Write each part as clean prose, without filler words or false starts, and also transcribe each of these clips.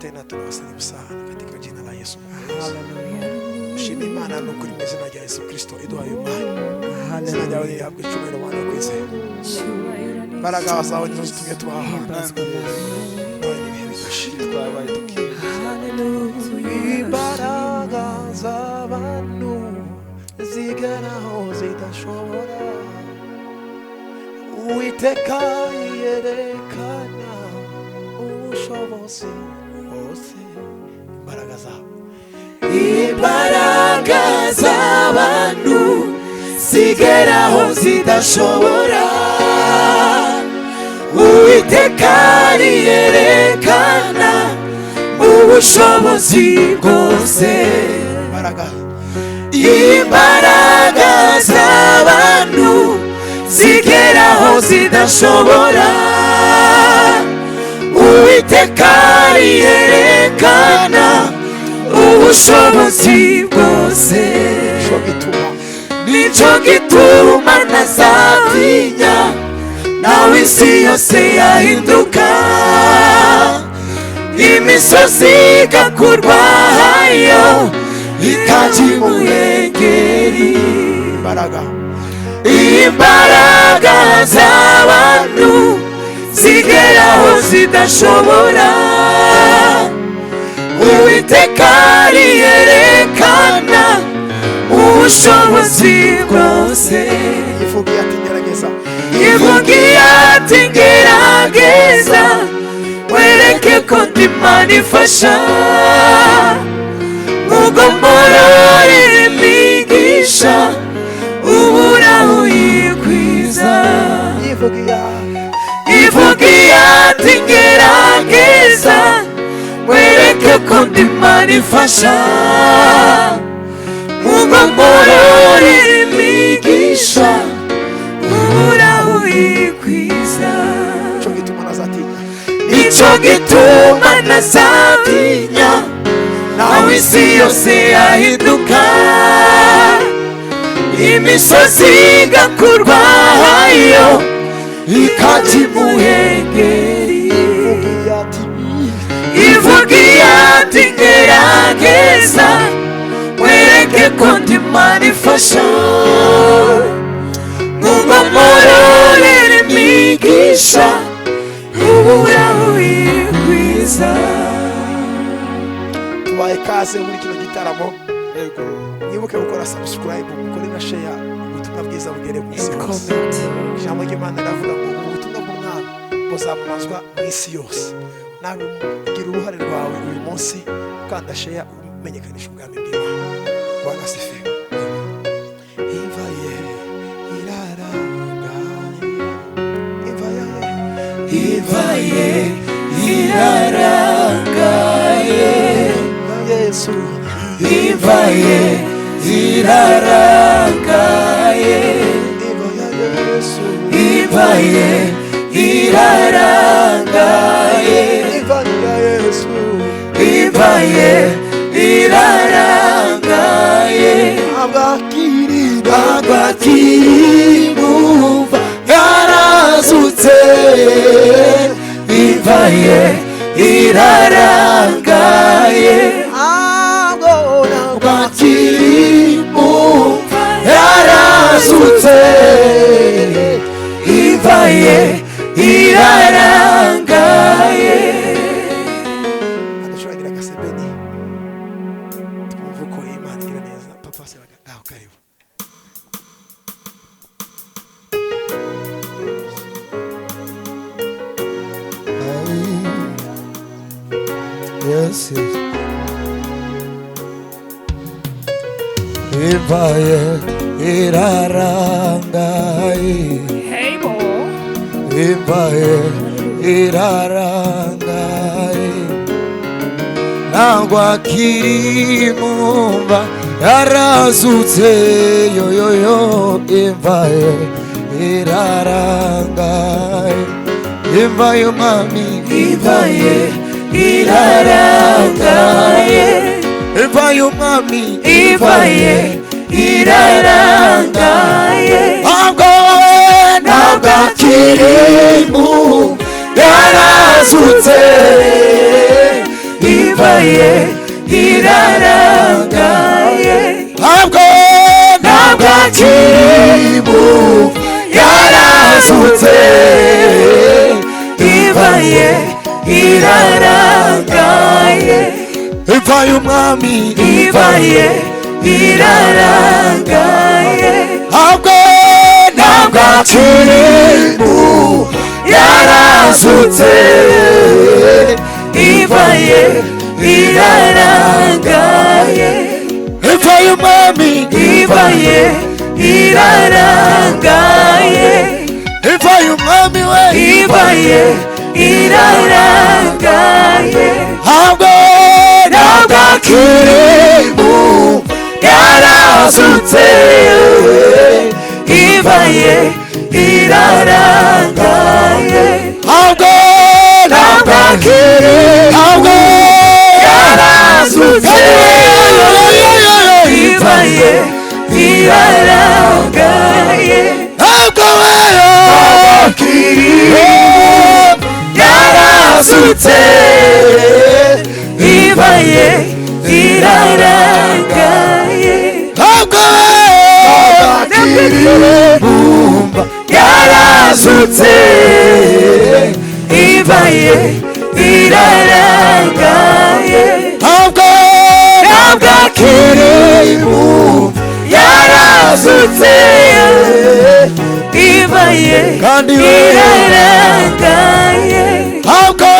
Tena tunawasalimu sana katika jina la Yesu. Shimi Imana nukuri mu izina rya Yesu Kristo iduhaye imana. Izina ryawe rihabwe icyubahiro Bwana kwizera. Imbaraga zawe nizo zitumye tuba aha. Imbaraga z'abantu zigeraho zidashobora, Uwiteka yerekana ubushobozi bwose. Imbaraga z'abantu zigeraho zidashobora, Uwiteka yerekana ubushobozi bwose. Imbaraga z'abantu zigeraho zidashobora, Uwiteka yerekana ubushobozi bwose. Nico gituma ntazatinya, nawe isi yose yahinduka, imisozi igakurwayo ikaja imuhengeri. Imbaraga z'abantu zigeraho zidashobora, Uwiteka yerekana ubushobozi bwose. Ivugiye ati ngerageza wereke ko ndi Imana ifasha, mugomorore imigisha ubura uyikwiza. Ivugiye ati ngerageza wereke ko ndi Imana ifasha, mugomorore imigisha ubura uyikwiza. Nico gituma ntazatinya, nawe isi yose yahinduka, imisozi igakurwayo ikaja imuhengeri. Ivugiye ati ngerageza wereke ko ndi Imana ifasha, mugomorore imigisha ubura uyikwiza. Tubaye kaze muri kino gitaramo. Mwibuke gukora subscribe, mukore na share, ubutumwa bwiza bugere ku isi yose. Ijambo ry'Imana riravuga ngo ubutumwa bw'Umwami buzamamazwa mu isi yose. Nawe ugira uruhare rwawe uyu munsi ukanda share, umenyekanisha ubwami bw'Imana. Bwana asifiwe. Ivaye irarangaye Yesu, ivaye irarangaye, ivaye irarangaye, ivaye irarangaye. Abakiri bumva yarazutse, ivaye irarangaye. Abakiri bumva yarazutse, ivaye irarangaye. Adashobora agasebeni twumva uko Imana igira neza. Papa se ngaho karibu. Yes, yes. Ivaye irarangaye, hey bo, ivaye irarangaye. Ntabwo akiri mumva yarazutse, yoyoyo, ivaye irarangaye. Ivaye umwami, ivaye irarangaye. Ivaye umwami, ivaye irarangaye. Ntabwo akiri mumva yarazutse, yarazutse ibaye irarangaye imva y'umwami ibaye irarangaye ntabwo akiri yarazutse ibaye irarangaye imva y'umwami ibaye irarangaye imva y'umwami we ibaye irarangaye ntabwo akiri yarazutse ibaye irarangaye ntabwo akiri yarazutse ibaye irarangaye ntabwo akiri yarazutse ibaye irarangaye ntabwo yarazutse ibaye irarangaye ntabwo akiri yarazutse ibaye irarangaye ntabwo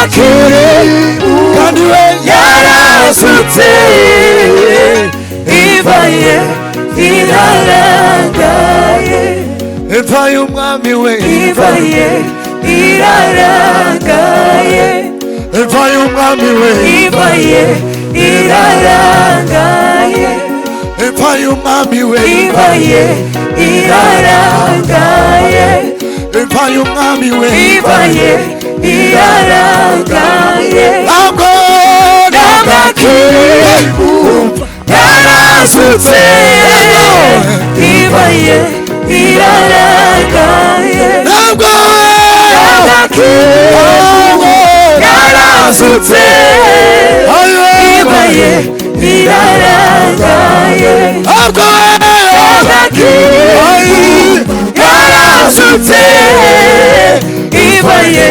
akiri kandi we yarazutse ibaye irarangaye imva y'umwami we ibaye irarangaye imva y'umwami we ibaye irarangaye imva y'umwami we ibaye irarangaye imva y'umwami we ibaye irarangaye ntabwo akiri yarazutse ibaye irarangaye ntabwo akiri yarazutse ibaye irarangaye ntabwo akiri yarazutse ibaye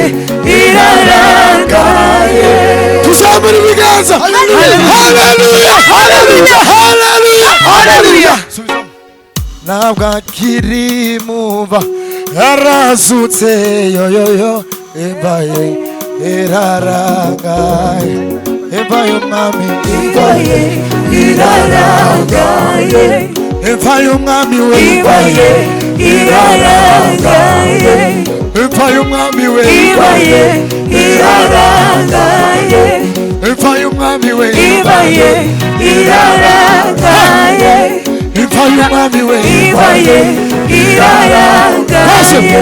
irarangaye tuzamura ibiganza haleluya haleluya haleluya haleluya ntabwo akiri mumva yarazutse yoyoyo imbaye irarangaye imva y'umwami ibaye irarangaye imva y'umwami we ibaye irarangaye imva y'umwami we ibaye irarangaye imva y'umwami we ibaye irarangaye imva y'umwami we ibaye irarangaye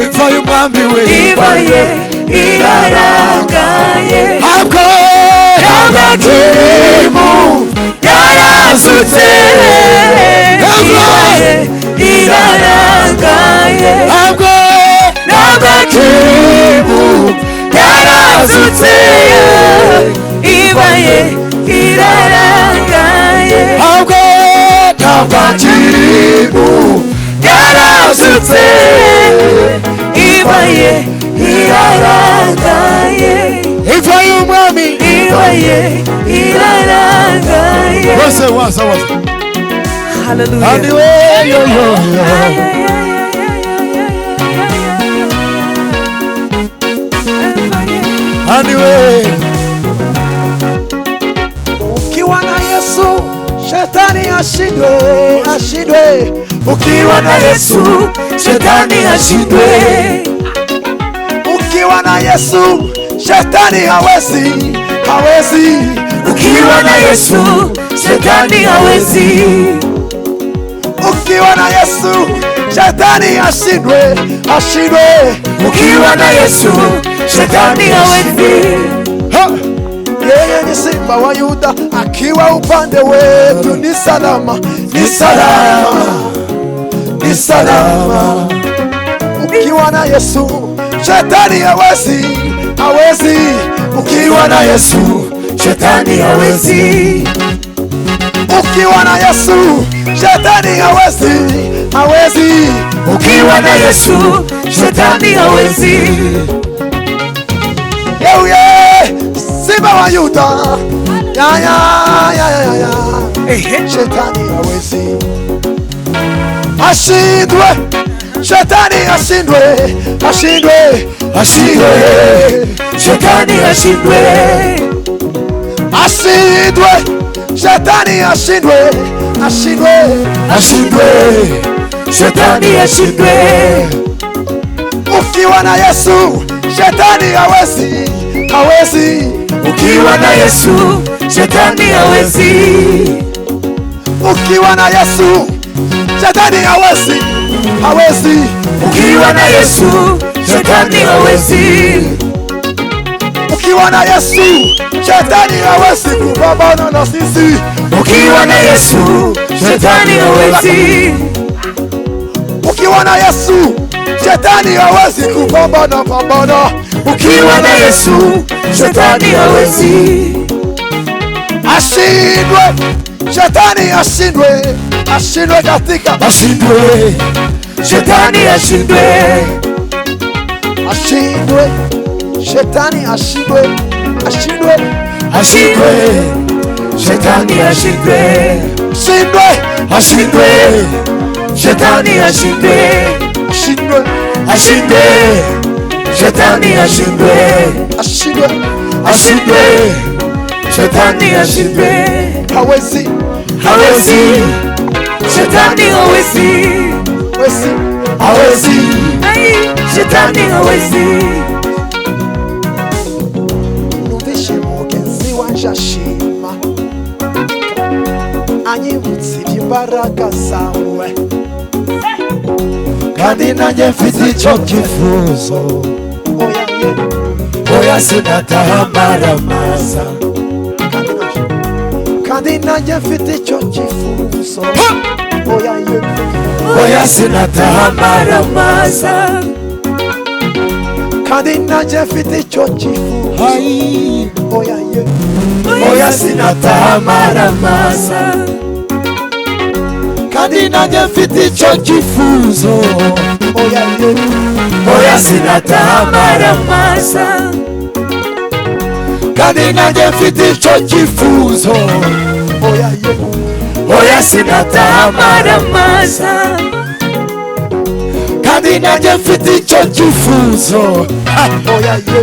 imva y'umwami we ibaye irarangaye ntabwo akiri yarazutse ibaye irarangaye ntabwo akiri yarazutse ibaye irarangaye ntabwo akiri yarazutse ibaye irarangaye imva y'umwami ibaye irarangaye bose waza haleluya kandi we yoyoyo kandi we ukiwa na Yesu shetani ashindwe ukiwa na Yesu shetani ashindwe ukiwa na Yesu shetani hawezi ukiwa na Yesu shetani hawezi ukiwa na Yesu shetani ashindwe ukiwa na Yesu shetani hawezi yeye ni simba wa Yuda akiwa upande wetu ni salama ukiwa na Yesu shetani hawezi ukiwa na Yesu shetani hawezi ukiwa na Yesu shetani hawezi hawezi. Ukiwa na Yesu shetani hawezi. Yeye Simba wa Yuda, ya shetani hawezi. Ashindwe shetani, ashindwe, ashindwe, ashindwe, Shetani ashindwe. ashindwe, shetani ashindwe, ashindwe, Ashindwe. Shetani ashindwe. ukiwa na Yesu shetani hawezi, hawezi. Ukiwa na Yesu shetani hawezi. Ukiwa na Yesu shetani hawezi, hawezi. Ukiwa na Yesu shetani hawezi. Ukiwa na Yesu shetani hawezi kupambana na sisi. Ukiwa na Yesu shetani hawezi. Ukiwa na Yesu shetani hawezi kupambana, pambana. Ukiwa na Yesu shetani hawezi. Ashindwe shetani, ashindwe, ashindwe katika, Ashindwe. Shetani ashindwe. ashindwe shetani, ashindwe, ashindwe, Ashindwe. Shetani ashindwe. ashindwe, Ashindwe. Shetani ashindwe. ashindwe, Ashindwe. Shetani ashindwe. ashindwe, Ashindwe. Shetani ashindwe. hawezi, Hawezi. Shetani hawezi. hawezi. Hawezi. Shetani hawezi. Numvishe mugenzi wanje ashima, anyibutsa iby'imbaraga zawe, Kandi nanjye mfite icyo cyifuzo. oya ye, Oya sinataha maramaza. kandi nanjye mfite icyo cyifuzo, oya ye, Oya sinataha maramaza. kandi nanjye mfite icyo cyifuzo, Ai. oya ye, Oya sinataha maramaza. Kandi nanjye mfite icyo cyifuzo. oya ye, Oya sinataha maramaza. Kandi nanjye mfite icyo cyifuzo. oya ye, Oya sinataha maramaza. Kandi nanjye mfite icyo cyifuzo. oya ye,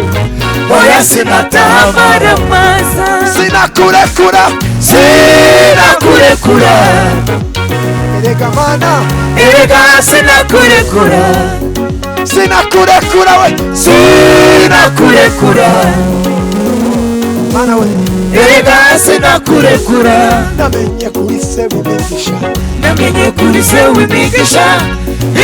Oya sinataha maramaza. sinakurekura, Sinakurekura. erega mana, Erega sinakurekura. sinakurekura we, Sinakurekura. mana we, Erega sinakurekura. namenye kuri se w'imigisha, Namenye kuri se w'imigisha.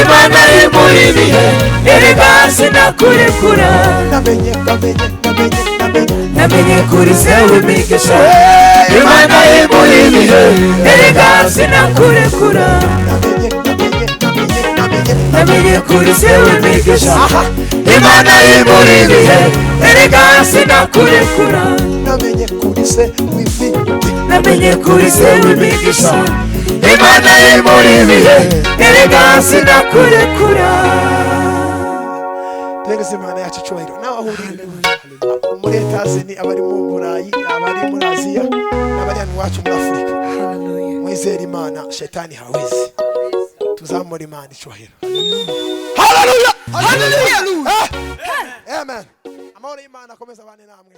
Imana iri muri bihe. Erega sinakurekura. namenye, namenye, namenye, namenye, Namenye kuri se w'imigisha. hey, Imana iri muri bihe. Erega sinakurekura. namenye, namenye, namenye, namenye, Namenye kuri se w'imigisha. aha, Imana iri muri bihe. Erega sinakurekura. namenye kuri se w'imigisha, Namenye kuri se w'imigisha. Imana iri muri bihe. Erega sinakurekura. twegeze imana yacu icyubahiro. nawe aho uri muri etazini, abari mu Burayi, abari muri Aziya, n'abari hano iwacu muri Afurika, mwizere imana, shetani hawezi. Tuzamure imana icyubahiro. Haleluya, haleluya, amen. Amahoro y'Imana akomeza abane namwe.